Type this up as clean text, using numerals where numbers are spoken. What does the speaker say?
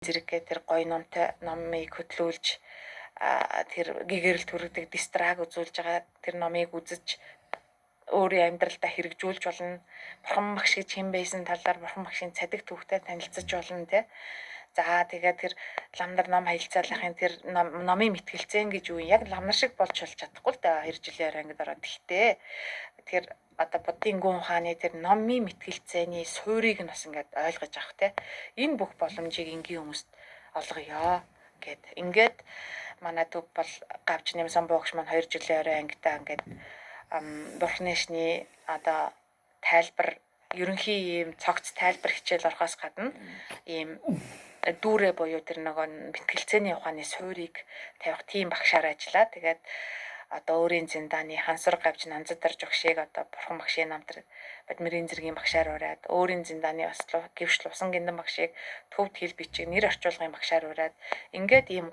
зэрэг тэр гоё номтой номыг хөтлүүлж тэр гэгэрэл төрөдөг дистраг үзүүлж байгаа тэр номыг үзэж өөрийн амьдралдаа хэрэгжүүлж болно. Бурхан багш гэж хэн байсан талаар бурхан багшийн цадиг түүхтэй танилцж болно тий. За тэгээд тэр ламнар ном хаялцаалахын тэр номын мэтгэлцэн гэж юу яг ламнар шиг болж чадахгүй л да 2 жилийн ангид ороод. Гэхдээ тэр одоо буддын гүн ухааны тэр номын мэтгэлцээний суурийг нь бас ингээд ойлгож авах те. Энэ бүх боломжийг энгийн хүмүүст олгоё гэд. Ингээд манай төв бол гавж нэмсэн буугч маань 2 жилийн орой ангидаа ингээд бурхны шний одоо тайлбар ерөнхий ийм цогц тайлбар хичээл орохоос гадна ийм дүүрээ буюу тэр нөгөө мэтгэлцээний ухааны суурийг тавих тийм багшаар ажиллаа. Тэгээд одоо өөрийн зиндааны хансар гавж нанзадар жогшийг одоо бурхан багшийн намтар бадмирийн зэргийн багшаар ураад өөрийн зиндааны бас гівш лусан гиндан багшийг төвд хэл бичиг нэр орчуулгын багшаар ураад ингээд ийм